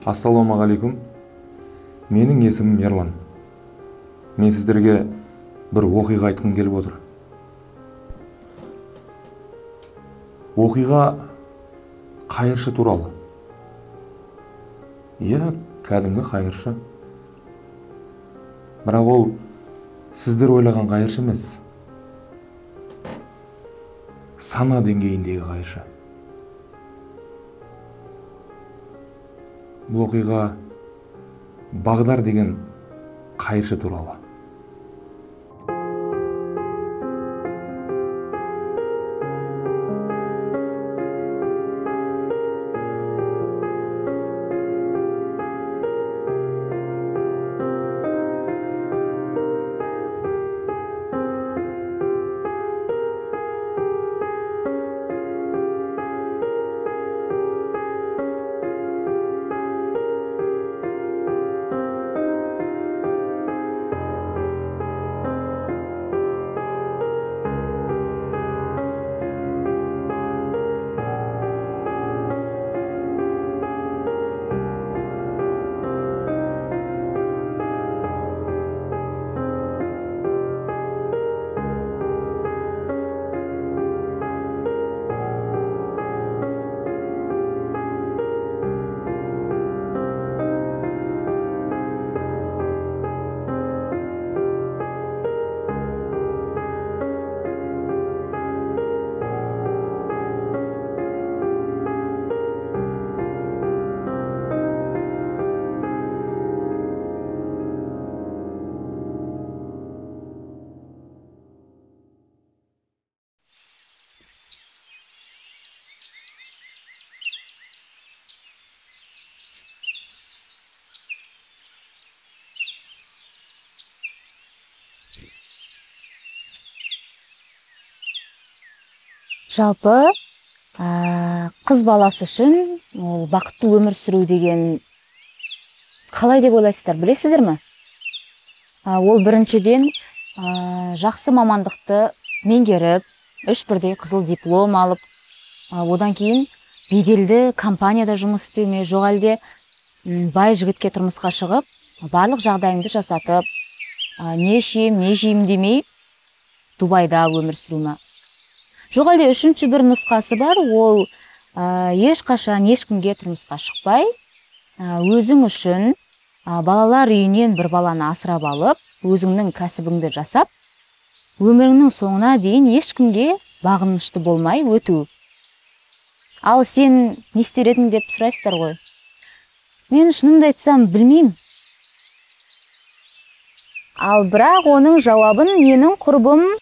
Ассалаумағалейкум. Менің есімім Ерлан. Мен сіздерге бір оқиға айтқым келіп отыр. Оқиға қайыршы туралы. Кәдімгі қайыршы. Бірақ ол сіздер ойлаған қайыршы емес. Сана деңгейіндегі қайыршы. Бұл оқиға Бағдар деген қайыршы туралы. Жалпы, қыз баласы үшін бақытты өмір сүру деген қалай деп ойлайсыздар, білесіздер ме? Ол біріншіден жақсы мамандықты меңгеріп, 3 бірдей қызыл диплом алып, одан кейін беделді компанияда жұмыс істеуме, жоқ әлде бай жігітке тұрмысқа шығып, барлық жағдайыңды жасатып, не ішем, не жеймін демей, Дубайда өмір сүруме. Жоқ әлде үшінші бір нұсқасы бар, ол ешқашан ешкімге тұрмысқа шықпай, өзің үшін балалар үйінен бір баланы асырап алып, өзіңнің кәсібіңді жасап, өміріңнің соңына дейін ешкімге бағынышты болмай өту. Ал сен не істер едің деп сұрайсыздар ғой. Мен шынымды айтсам білмеймін. Ал бірақ оның жауабын менің құрбым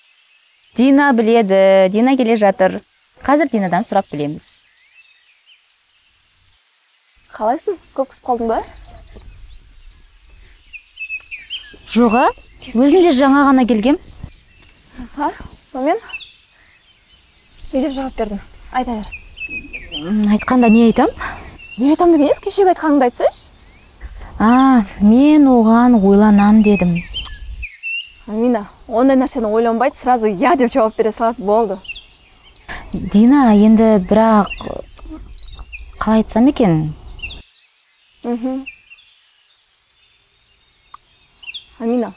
Дина біледі. Дина келе жатыр. Қазір Динадан сұрап білеміз. Қалайсың? Көп күтіп қалдың ба? Жоға, өзім де жаңа ғана келгем. Сонымен? Не деп жауап бердің? Айта бер. Айтқанда не айтам? Не айтам деген ес, кешегі айтқаныңды айтсайшы. Мен оған ойланам дедім. Амина, ондай нәрсені ойланбайды, сразу я деп жауап бере салады, болды. Дина, енді бірақ қалай айтсам екен? Амина,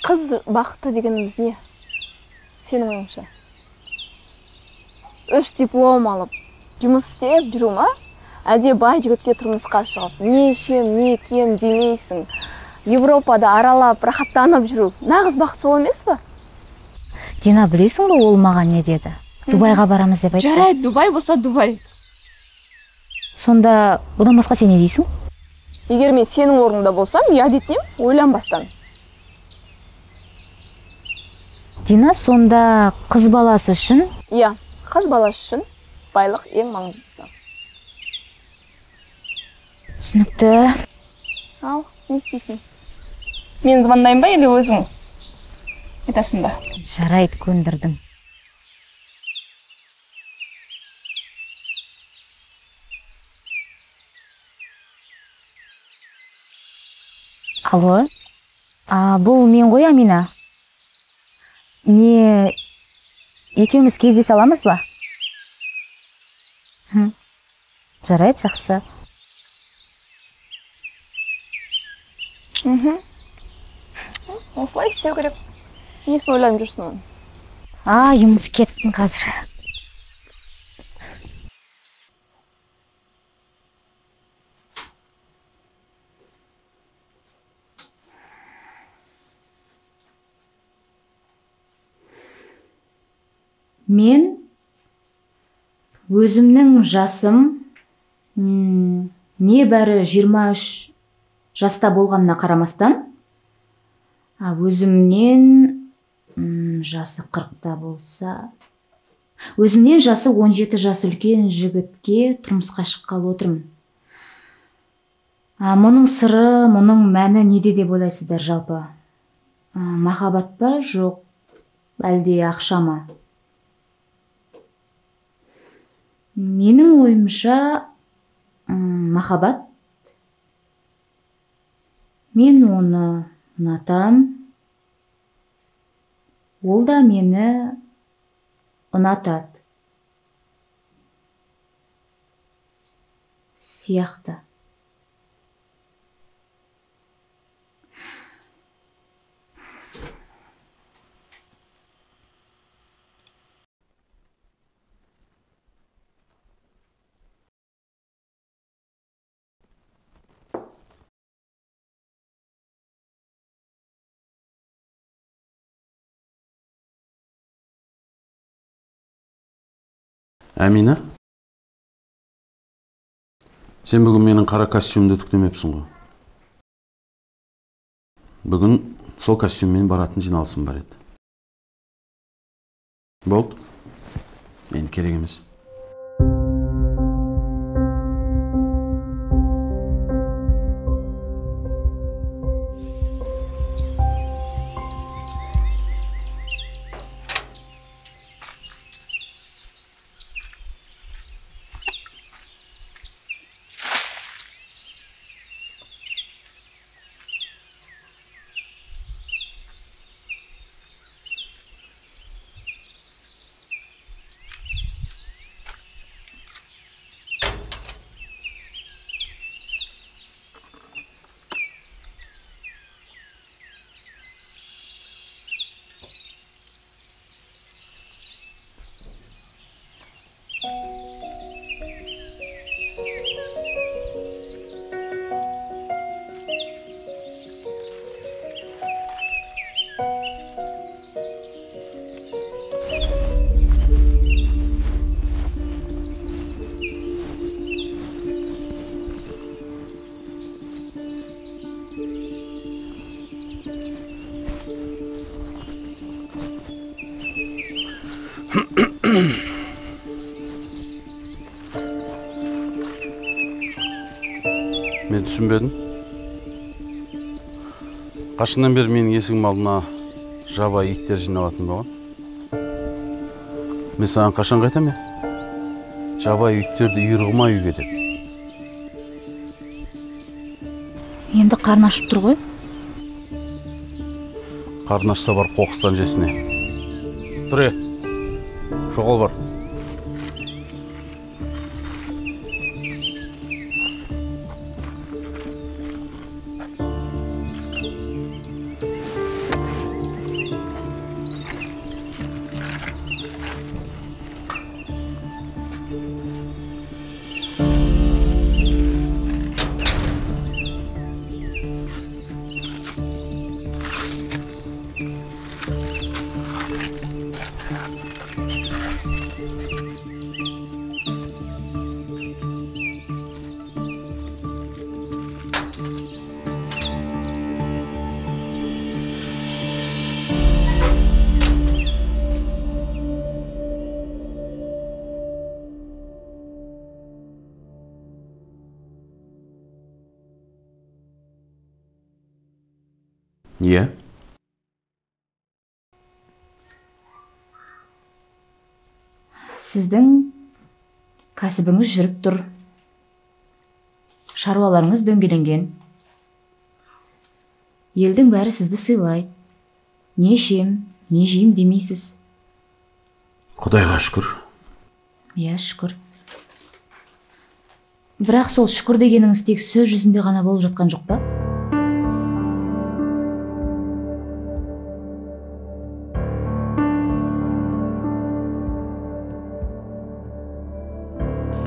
қыз бақытты дегеніміз не? Сенің ойыңша? 3 диплом алып, жұмыс істеп жүру ма? Әлде бай жігітке тұрмысқа шығып, не ішем, не кием демейсің? Европада аралап, рахаттанып жүру. Нағыз бақыт сол емес пе? Дина, білесің бе, ол маған не деді? Дубайға барамыз деп айтты. Жарайды, Дубай болса Дубай. Сонда, бұдан басқа сен не дейсің? Егер мен сенің орныңда болсам, я дейтінем, ойланбастан. Дина, сонда қыз баласы үшін? Иә, қыз баласы үшін байлық ең маңыздысы. Түсінікті. Ал, не істейсің? Мен звондайын ба, или өзің айтасың ба? Жарайды, көндірдің. Алло, бұл мен ғой, Амина. Не, екеуміз кездесе аламыз ба? Жарайды, жақсы. Осылай істеу керек. Несін ойланып жүрсің оны? ұмытып кетіппін қазір. Мен өзімнің жасым небәрі 23 жаста болғанына қарамастан, өзімнен жасы 40-та болса, өзімнен жасы 17 жас үлкен жігітке тұрмысқа шыққалы отырмын. Мұның сыры, мұның мәні неде деп ойлайсыздар жалпы? Махаббат па, жоқ, әлде ақша ма? Менің ойымша, махаббат. Мен оны ұнатам. Ол да мені ұнатады. Сияқты. Әмина, сен бүгін менің қара костюмді үтіктемепсің ғой. Бүгін сол костюммен баратын жиналысым бар еді. Болды, мен керек емес. Мен түсінбедім. Қашынан бері менің есігім алдына жабайы иттер жиналатын болған. Мен саған қашан қайтам я? Жабайы иттерді үйірғыма үйге деп. Енді қарны ашып тұр ғой. Қарны ашса бар қоқыстан жесіне. Тұр, шоғал бар. Иә. Сіздің кәсібіңіз жүріп тұр. Шаруаларыңыз дөңгеленген. Елдің бәрі сізді сыйлайды. Не ішем, не жейм демейсіз. Құдайға шүкір. Иә, шүкір. Бірақ сол шүкір дегеніңіз тек сөз жүзінде ғана болып жатқан жоқ па?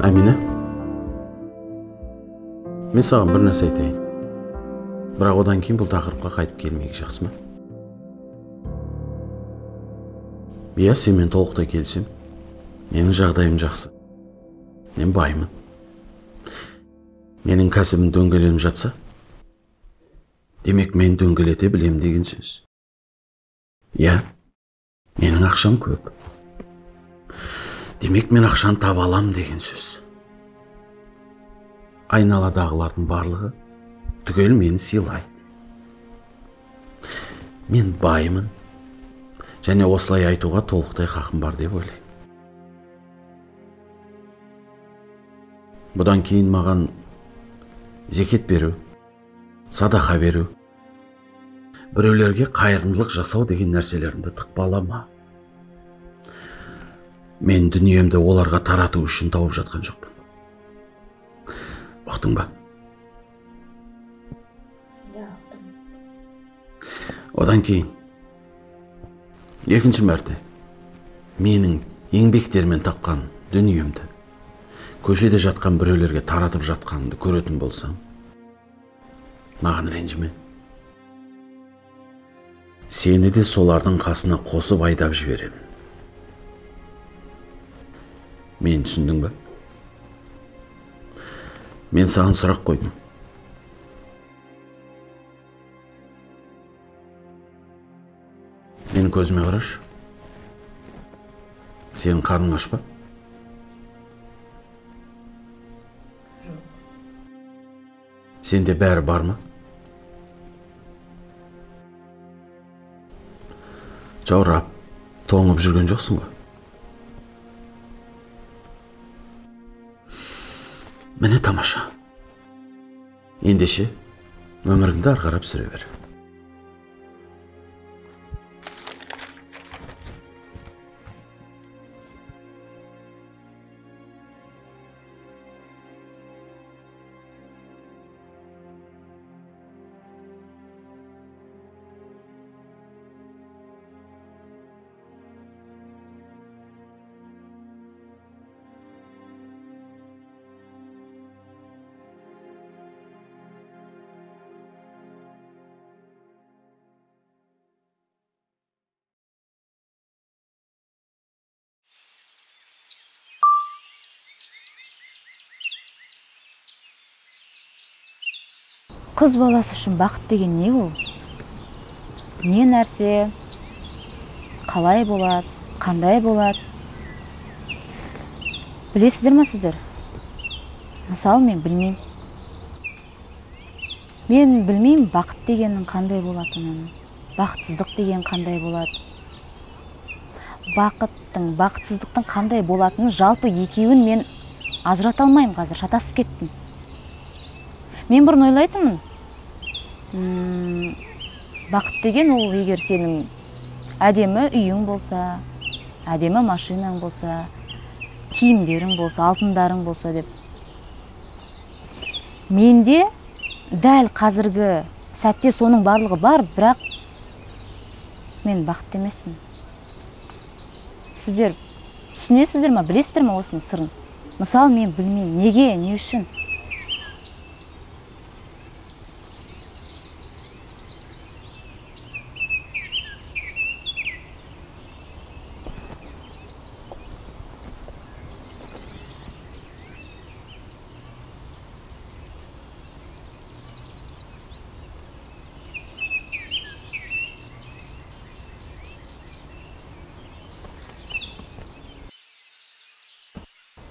Әмина, мен саған бір нәрсе айтайын. Бірақ одан кейін бұл тақырыпқа қайтып келмейік, жақсы ма? Иә, сенімен толықтай келісем. Менің жағдайым жақсы. Мен баймын. Менің кәсібім дөңгеленіп жатса, демек мен дөңгелете білем деген сөз. Иә, менің ақшам көп. Демек мен ақшаны таба алам деген сөз. Айналадағылардың барлығы түгел мені сыйлайды. Мен баймын, және осылай айтуға толықтай хақым бар деп ойлаймын. Бұдан кейін маған зекет беру, садақа беру, біреулерге қайырымдылық жасау деген нәрселерімді тықпалама. Мен дүниемді оларға тарату үшін тауып жатқан жоқпын. Ұқтың ба? Одан кейін екінші мәрте менің еңбектермен тапқан дүниемді көшеде жатқан біреулерге таратып жатқанымды көретін болсам, маған ренжіме. Сені де солардың қасына қосып айдап жіберемін. Мен түсіндің ба? Мен саған сұрақ қойдым. Менің көзіме қарашы. Сенің қарның аш па? Сенде бәрі бар ма? Жаурап, тоңып жүрген жоқсың ба? Міне тамаша. Ендеше өміріңді ары қарап сүре бер. Қыз баласы үшін бақыт деген не ол? Не нәрсе? Қалай болады? Қандай болады? Білесіздер ме сіздер? Мысалы, мен білмеймін. Мен білмеймін бақыт дегеннің қандай болатынын, бақытсыздық деген қандай болады. Бақыттың, бақытсыздықтың қандай болатынын жалпы екеуін мен ажырата алмаймын қазір, шатасып кеттім. Мен бұрын ойлайтынмын, бақыт деген ол егер сенің әдемі үйің болса, әдемі машинаң болса, киімдерің болса, алтындарың болса деп. Менде дәл қазіргі сәтте соның барлығы бар, бірақ мен бақытты емеспін. Сіздер түсінесіздер ме, білесіздер ме осының сырын? Мысалы, мен білмеймін, неге, не үшін?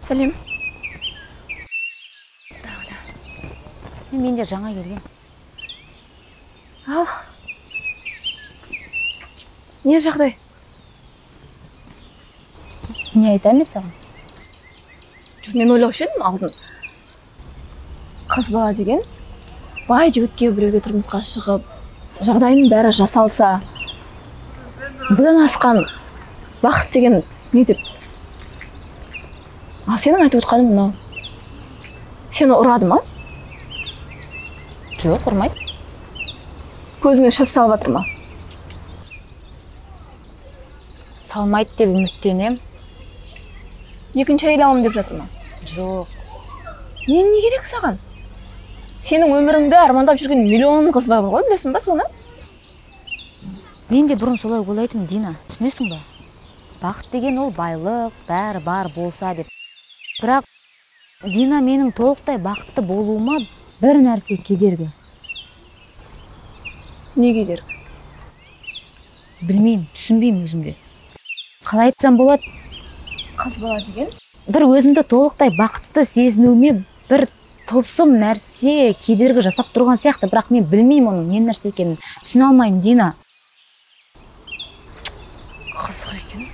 Сәлем. Мен де жаңа келген. Ал. Не жағдай? Не айтам мен саған? Мен ойлаушы едім алдын. Қыз бала деген бай жігітке біреуге тұрмысқа шығып, жағдайының бәрі жасалса, бұдан асқан бақыт деген не деп? Ал сенің айтып отқаның мынау. Сені ұрады ма? Жоқ, ұрмайды. Көзіңе шөп салып жатыр ма? Салмайды деп үміттенем. Екінші әйел аламын деп жатыр ма? Жоқ. Мен не керек саған? Сенің өміріңді армандап жүрген миллион қыз бар ғой, білесің ба соны? Мен де бұрын солай ойлайтынмын, Дина. Түсінесің ба? Бақыт деген ол байлық, бәрі бар болса деп. Бірақ Дина, менің толықтай бақытты болуыма бір нәрсе кедергі. Не кедергі? Білмеймін, түсінбеймін өзімде. Қалай айтсам болады? Қыз бала деген? Бір өзімді толықтай бақытты сезінуіме бір тылсым нәрсе кедергі жасап тұрған сияқты, бірақ мен білмеймін оның не нәрсе екенін. Түсіне алмаймын, Дина. Қызық екен.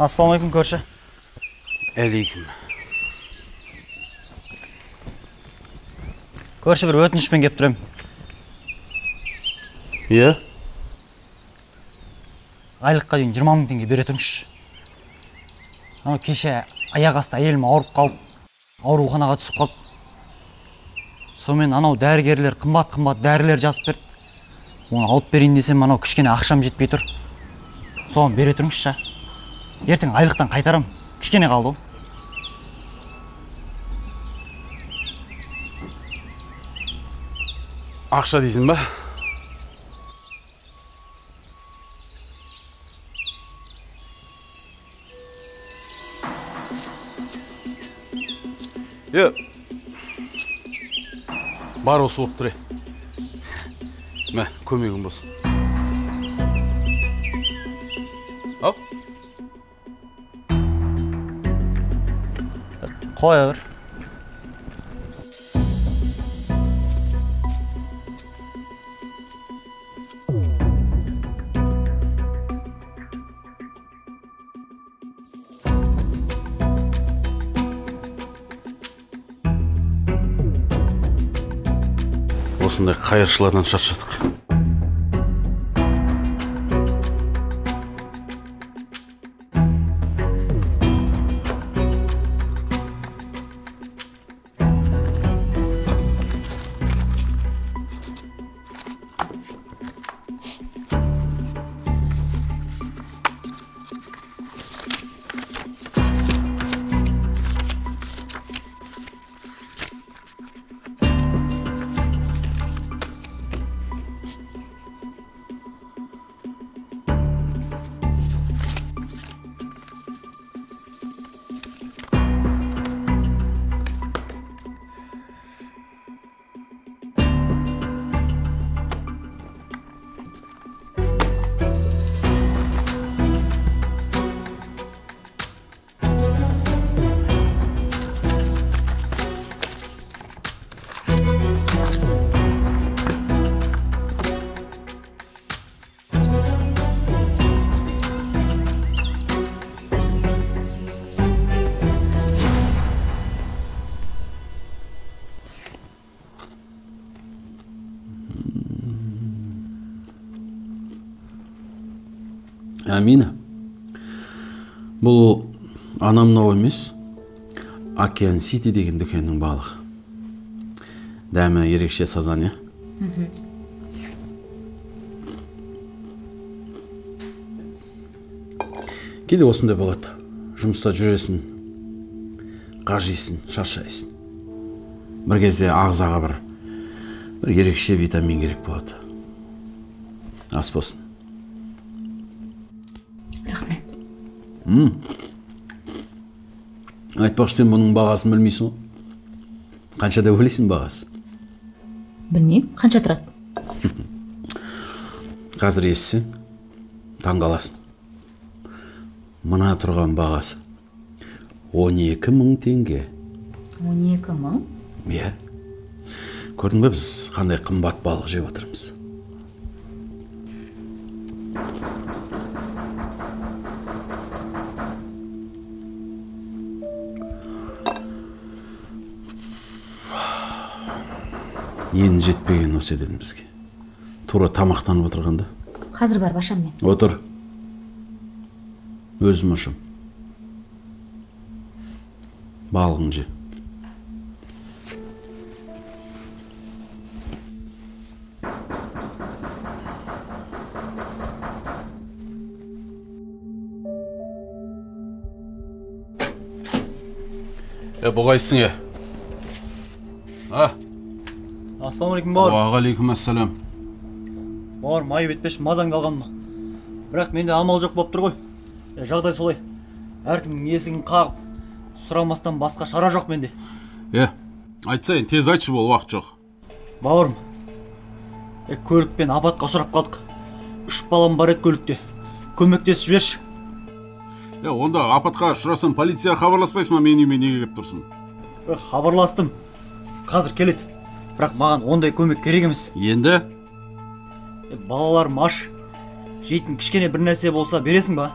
Ассалаумалейкум, көрші. Әлейкум. Көрші, бір өтінішпен кеп тұрам. Иә? Айлыққа дейін 20 мың теңге бере тұрыңызшы. Ана кеше аяқ асты әйелім ауырып қалып, ауруханаға түсіп қалды. Сонымен анау дәрігерлер қымбат дәрілер жазып берді. Оны алып берейін десем, анау кішкене ақшам жетпей тұр. Соған бере тұрыңызшы. Ертең айлықтан қайтарам. Кішкене қалды. Ақша дейсің ба? Бар осы болып тұр. Мә, көмегім болсын. Ау? Қоя бір. Осындай қайыршылардан шаршадық. Амина, бұл анамнау емес, Океан Сити деген дүкеннің балығы. Дәмі ерекше сазан, е? Кейде осындай болады. Жұмыста жүресің, қажисың, шаршайсың. Бір кезде ағзаға бір ерекше витамин керек болады. Ас болсын. Айтпақшы, сен бұның бағасын білмейсің ғой? Қанша деп ойлайсың бағасы? Білмеймін, қанша тұрады? Қазір естісең, таңғаласың. Мына тұрған бағасы 12.000 теңге. 12.000? Иә. Көрдің бе, біз қандай қымбат балық жеп отырмыз. Енді жетпеген осы еді бізге. Тура тамақтанып отырғанда. Қазір бар башам мен. Отыр. Өзім ашым. Балығын же. Бұғайсың е? Ассалаумалейкум бауыр. Уағалейкум ассалам. Бауыр, майы бетпеш мазаңды алғанмын. Бірақ менде амал жоқ болып тұр ғой. Жағдай солай. Әркімнің есігін қағып, сұрамастан басқа шара жоқ менде. Айтсайын, тез айтшы, бол, уақыт жоқ. Бауырым, көлікпен апатқа ұшырап қалдық. 3 балам бар еді көлікте. Көмектесіп жіберші. Онда апатқа ұшырасың, полиция хабарласпайсың ма, мен үйіме неге келіп тұрсың? Хабарластым. Қазір келеді. Бірақ маған ондай көмек керек емес. Енді? Балаларым аш. Жейтін кішкене бір нәрсе болса бересің ба?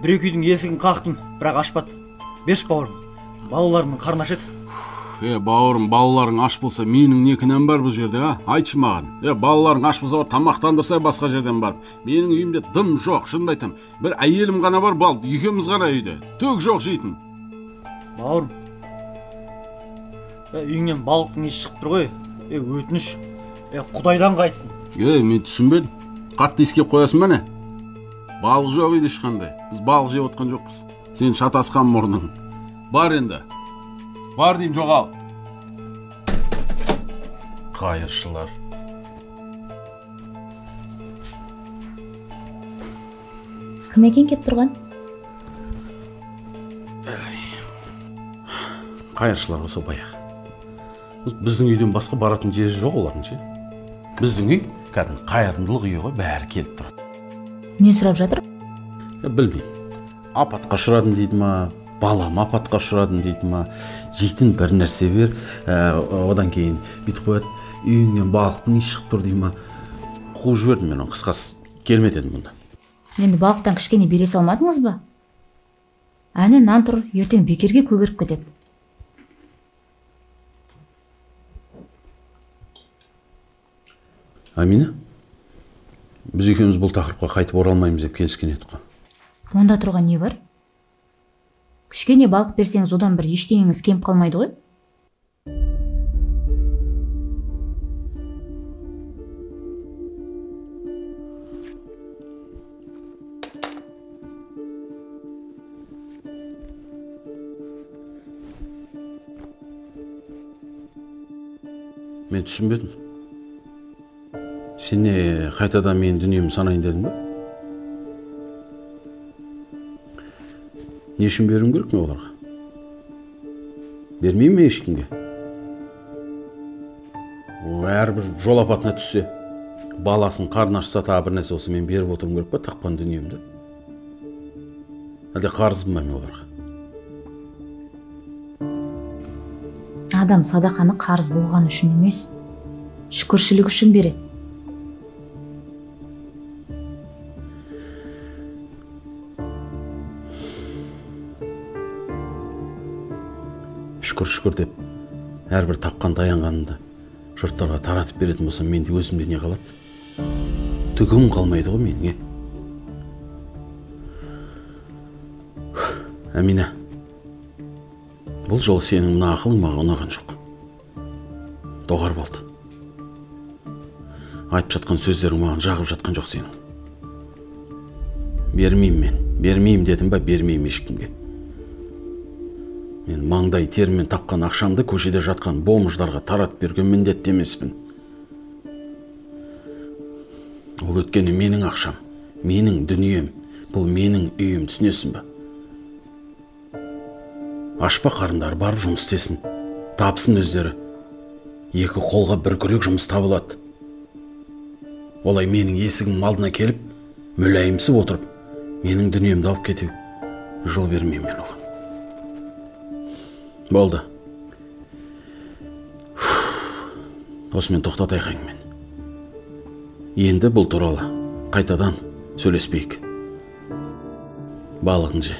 Бір-екі үйдің есігін қақтым, бірақ ашпады. Берші бауырым. Балаларымның қарны аш еді. Бауырым, балаларың аш болса, менің не кінәм бар бұл жерде, айтшы маған. Балаларың аш болса, тамақтандырса басқа жерден барып. Менің үйімде дым жоқ, шынымды айтам. Бір әйелім ғана бар, екеуміз ғана үйде. Төк жоқ жейтін. Бауырым, үйіңнен балықтың иісі шығып тұр ғой. Өтініш. Құдайдан қайтсын. Мен түсінбедім. Қатты ескеп қоясың ба не? Балық жоқ үйде ешқандай. Біз балық жеп отқан жоқпыз. Сен шатасқан мұрның. Бар енді. Бар деймін, жоғал. Қайыршылар. Кім екен кеп тұрған? Қайыршылар осы баяғы. Біздің үйден басқа баратын жері жоқ олардың ше. Біздің үй кәдімгі қайырымдылық үйі ғой, бәрі келіп тұрады. Не сұрап жатыр? Білмеймін. Апатқа ұшырадым дейді ма, балам апатқа ұшырадым дейді ма, жейтін бір нәрсе бер, одан кейін бүйтіп қояды, үйіңнен балықтың иісі шығып тұр дейді ма. Қуып жібердім мен, қысқасы келмеді едім мұнда. Енді балықтан кішкене бере салмадыңыз ба? Әне нан тұр, ертең бекерге көгеріп кетеді. Амина, біз екеуміз бұл тақырыпқа қайтып оралмаймыз деп келіскен едік қой. Онда тұрған не бар? Кішкене балық берсеңіз, одан бір ештеңеңіз кем қалмайды ғой? Мен түсінбедім. Сен не қайтадан мен дүниемді санайын дедің бе? Не үшін беруім керек ме оларға? Бермеймін ме ешкімге? Әрбір жол апатына түссе, баласын қарны ашса тағы бір нәрсе болса, мен беріп отыруым керек пе таққан дүниемді? Әлде қарызбын ба мен оларға? Адам садақаны қарыз болған үшін емес, шүкіршілік үшін береді. Шүкір деп, әрбір тапқан таянғанында жұрттарға таратып беретін болсам, менде өзімде не қалады? Түгім қалмайды ғой менің, Әмина, бұл жол сенің мына ақылың маған ұнаған жоқ. Доғар болды. Айтып жатқан сөздерің маған жағып жатқан жоқ сенің. Бермеймін дедім ба, бермеймін ешкімге. Мен маңдай термен тапқан ақшамды көшеде жатқан бомждарға тарат берген міндетті емеспін. Ол өткені менің ақшам, менің дүнием, бұл менің үйім, түсінесің ба? Ашпа қарындар барып жұмыс істесін, тапсын өздері. Екі қолға бір күрек жұмыс табылады. Олай менің есігім алдына келіп, мүләйімсіп отырып, менің дүниемді алып кету жол бермеймін мен оған. Болды. Осымен тоқтатайық әңгімені. Енді бұл туралы қайтадан сөйлеспейік. Балығың же.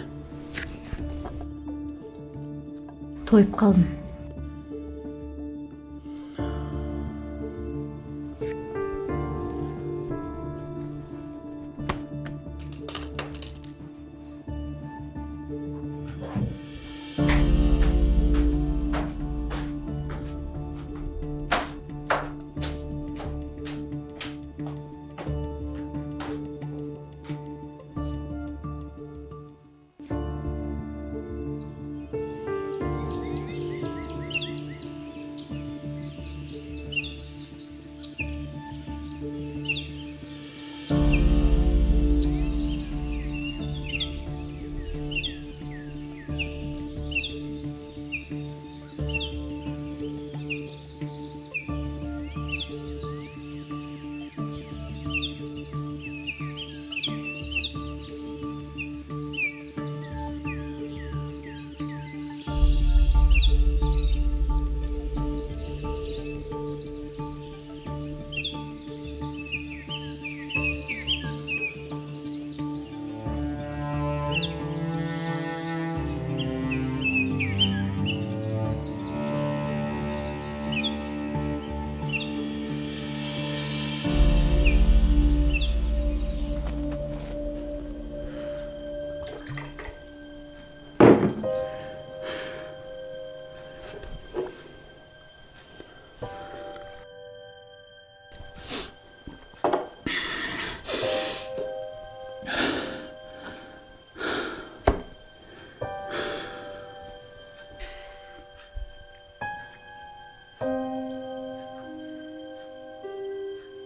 Тойып қалдым.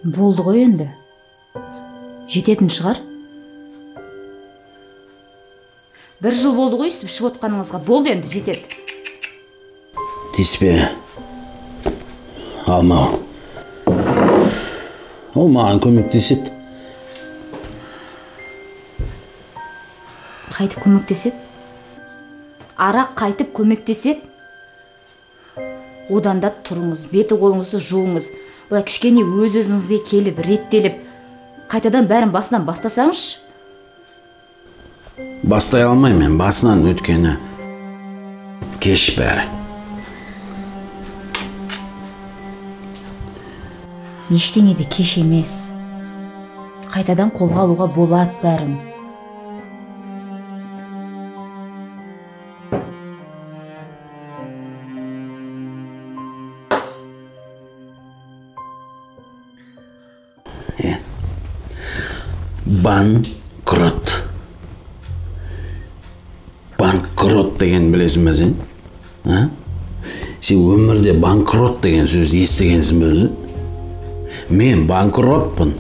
Болды ғой енді. Жететін шығар. Бір жыл болды ғой істіп ішіп отқаныңызға. Болды енді, жетеді. Тиіспе. Алма. Ол маған көмектеседі. Қайтып көмектеседі? Арақ қайтып көмектеседі? Одан да тұрыңыз, беті қолыңызды жуыңыз. Бұлай кішкене өз-өзіңізге келіп, реттеліп, қайтадан бәрін басынан бастасаңыз? Бастай алмаймын, басынан өткені кеш бәрі. Ештеңе де кеш емес. Қайтадан қолға алуға болады бәрін. Банкрот. Банкрот деген білесің бе сен? Сен өмірде банкрот деген сөз естігенсің бе өзі? Мен банкротпын.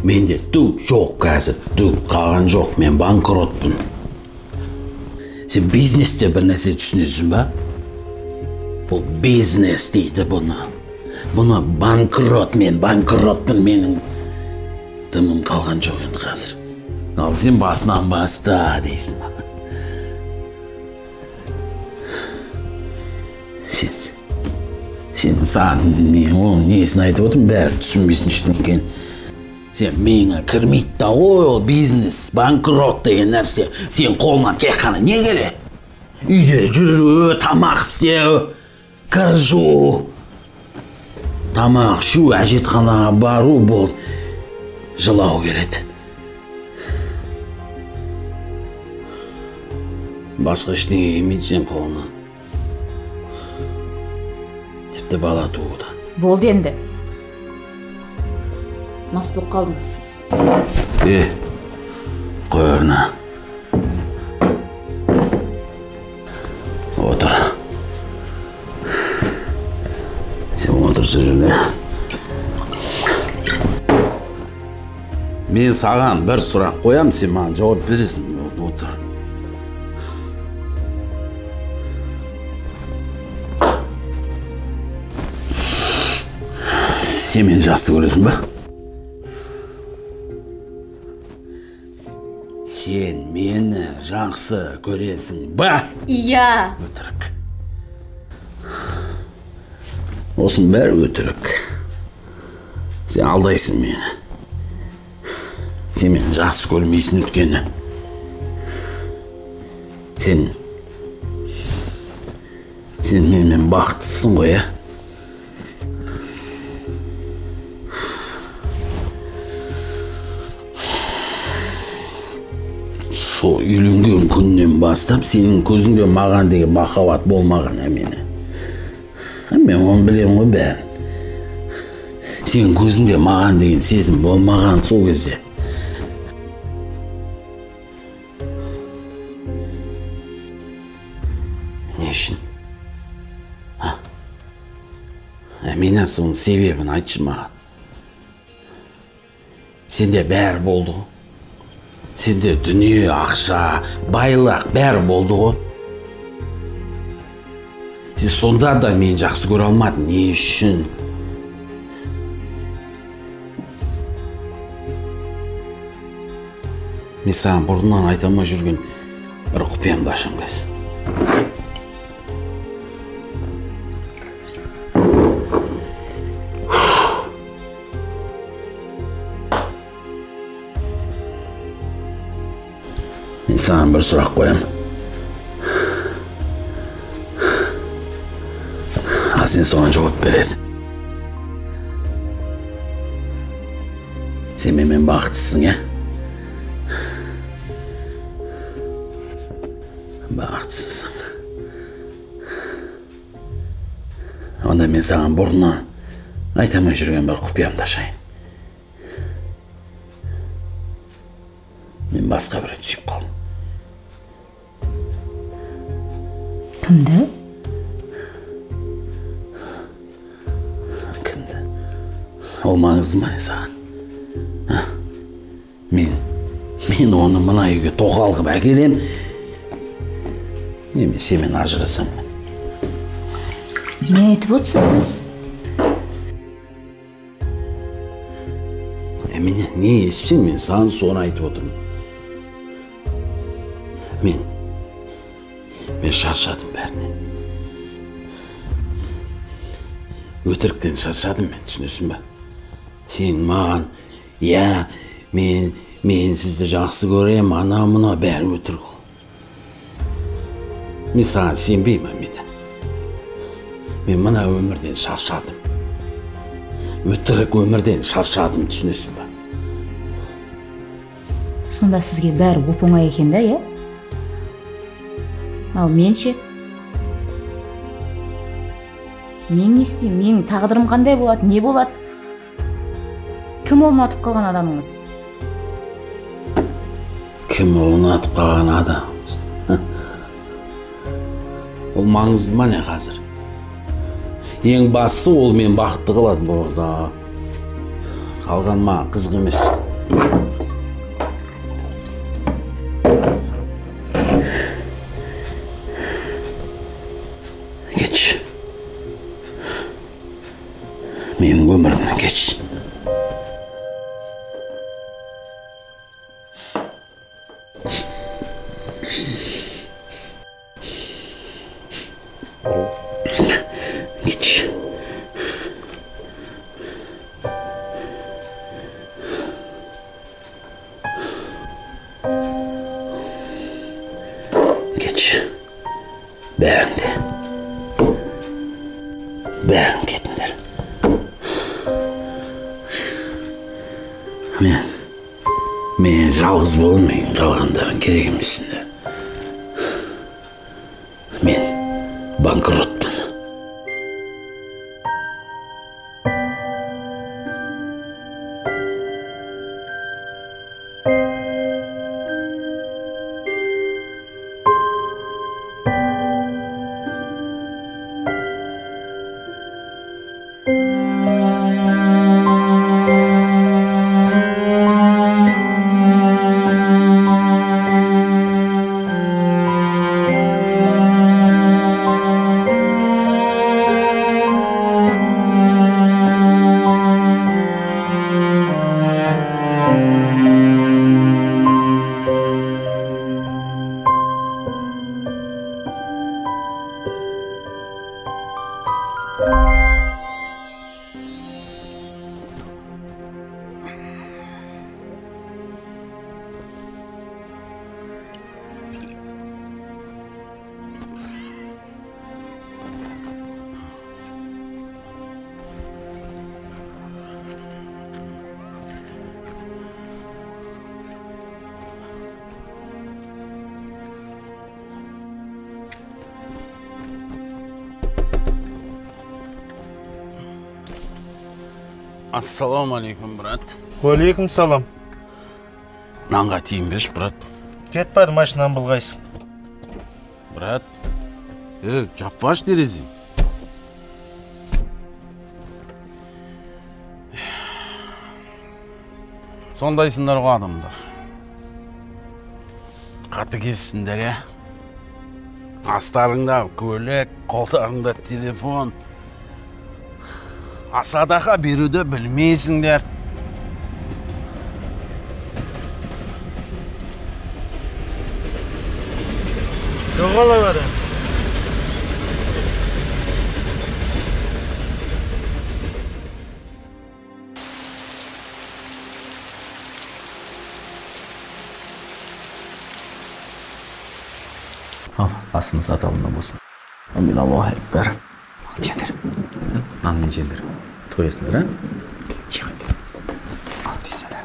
Менде түк жоқ қазір, түк қалған жоқ, мен банкротпын. Сен бизнесте бір нәрсе түсінесің ба? Бұл бизнес дейді бұны. Бұны банкрот, мен банкротпын, менің дымым қалған жоқ енді қазір. Ал сен басынан баста дейсің ба? Сен саған оның несін айтып отырмын, бәрі түсінбейсің ештеңе екен. Сен миыңа кірмейді да ғой ол бизнес, банкрот деген нәрсе. Сен қолынан тек қана не келеді? Үйде жүру, тамақ істеу, кір жуу, тамақ ішу, әжетханаға бару болды. Жылау келеді. Басқа ештеңе келмейді сен қолынан. Тіпті бала тууда. Болды енді. Мас болып қалдыңыз сіз. Қой орнына. Отыр. Сен отырса жүрме. Мен саған бір сұрақ қоям, сен маған жауап бересің. Отыр. Сен мені жақсы көресің ба? Сен мені жақсы көресің ба? Иә. Өтірік. Осының бәрі өтірік. Сен алдайсың мені. Сен мені жақсы көрмейсің өткені. Сен менімен бақыттысың ғой, ә? Со үйленген күннен бастап сенің көзіңде маған деген махаббат болмаған әмені. Мен оны білем ғой бәрін. Сенің көзіңде маған деген сезім болмаған сол кезде. Не үшін? Әмина, соның себебін айтшы маған. Сенде бәрі болды ғой. Сенде дүние, ақша, байлық бәрі болды ғой. Сен сонда да мені жақсы көре алмадың. Не үшін? Мен саған бұрыннан айта алмай жүрген бір құпиямды ашам кез. Мен саған бір сұрақ қоям. Сен соған жауап бересің. Сен менімен бақыттысың, ә? Бақыттысың. Онда мен саған бұрыннан айта алмай жүрген бір құпиямды ашайын. Мен басқа біреуді сүйіп қалдым. Кімді? Кімді? Ол маңызды ма не саған? Мен оны мына үйге тоқал қылып әкелем. Немесе мен ажырасам. Не айтып отырсыз? Әміне, не естісең, мен саған соны айтып отырмын. Мен шаршадым бәрінен. Өтіріктен шаршадым мен, түсінесің ба? Сен маған, я, мен сізді жақсы көрем, ана мұна бәрі өтірік ол. Мен саған сенбеймін, Амида. Мен мына өмірден шаршадым. Өтірік өмірден шаршадым, түсінесің ба? Сонда сізге бәрі оп-оңай екен да, иә? Ал мен ше? Мен не істеймін? Менің тағдырым қандай болады? Не болады? Кім ол ұнатып қалған адамыңыз? Кім ол ұнатып қалған адамыңыз? Ол маңызды ма не қазір? Ең бастысы ол мен бақытты қылады бұда. Қалған маған қызық емес. Кетші. Менің өмірімнен кетші. Кетші. Кетші. Бәрін де. Бәрін кетіңдер. Мен жалғыз болмай қалғандарын керек емессіңдер. Мен банкротпын. Ассаламу алейкум, брат. Уалейкум салам. Нанға тиінбеш, брат. Кет бар машинаны бұлғайсың. Брат, жаппаш терезе. Сондайсыңдар ғой адамдар. Қаты кессіңдер, Астарыңда көлік, қолдарыңда телефон. Асадаға беруді білмейсіңдер. Жоғала бәрі. Al, asımız atalımdan olsun. Amin Allahu Ekber. Çendir. Lan men çendir. Toyasınlar, ha? Yıkı. Al, bismillah.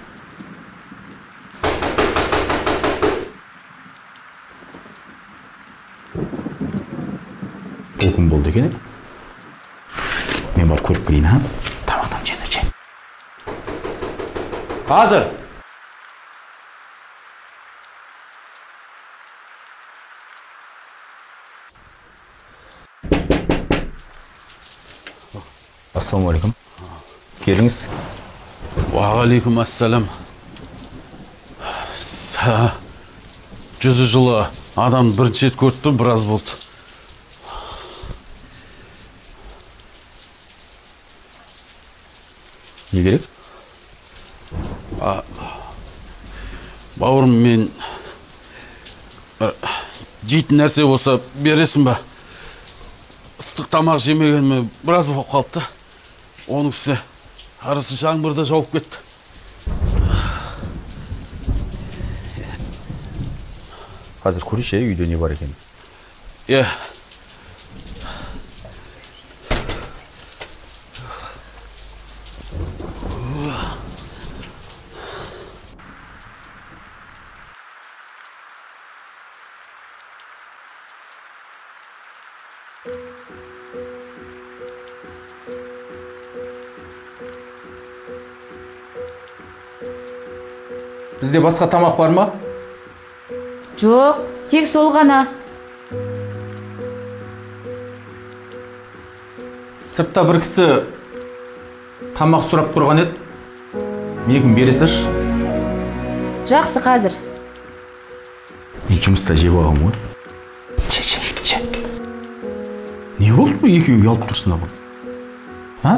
Бұл күн болды екен, мен барып көріп келейін, ha? Тамақтан ченdir, чен. Қазір. Ассалаумағалейкум. Келіңіз. Уағалейкум ассалам. Жүзі жылы адам бірінші рет көрдім, біраз болды. Не керек? Бауырым, мен жейтін нәрсе болса бересің ба? Ыстық тамақ жемегеніме біраз болып қалды. Оның үстіне арысы жаңбырда жауып кетті. Қазір көрші үйде не бар екен? Бізде басқа тамақ бар ма? Жоқ, тек сол ғана. Сыртта бір кісі тамақ сұрап тұрған еді. Мені бересіз? Жақсы, қазір. Мен жұмыста жеп алғам ғой. Че. Не болды бұл екеуі ұялып тұрсыңдар ғой? Ha?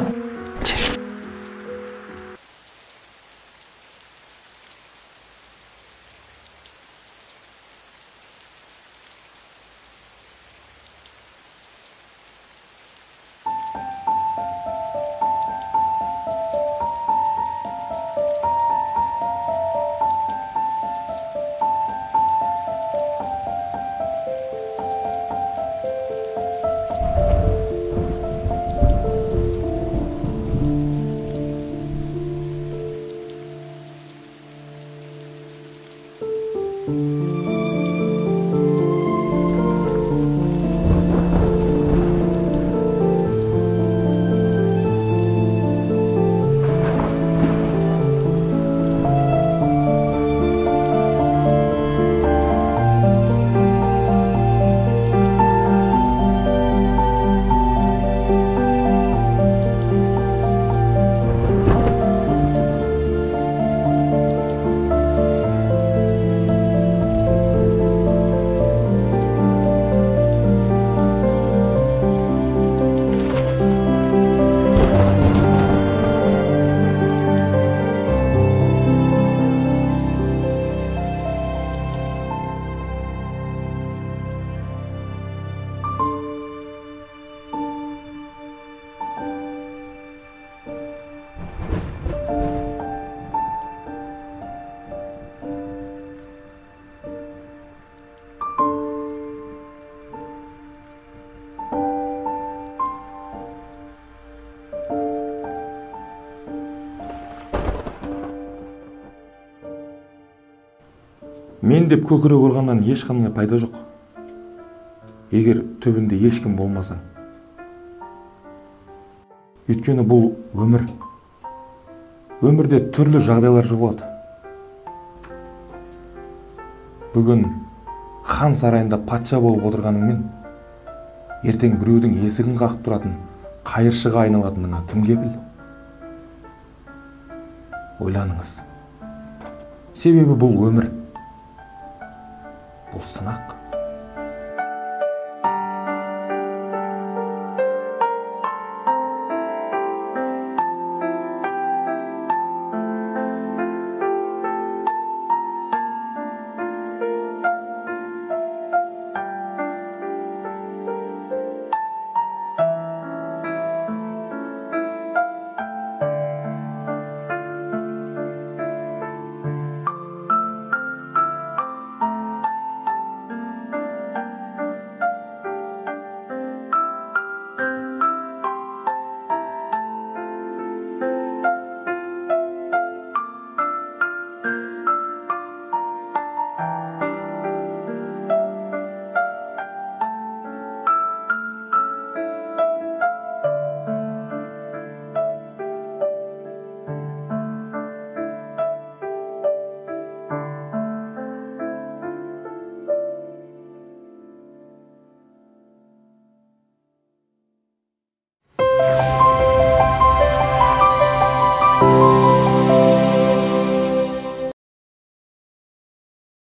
Мен деп көкірек ұрғаннан ешқандай пайда жоқ. Егер түбінде ешкім болмаса. Өйткені бұл өмір. Өмірде түрлі жағдайлар болады. Бүгін хан сарайында патша болып отырғаныңмен, ертең біреудің есігін қағып тұратын қайыршыға айналатыныңа кімге біл? Ойланыңыз. Себебі бұл өмір. Бұл сынақ.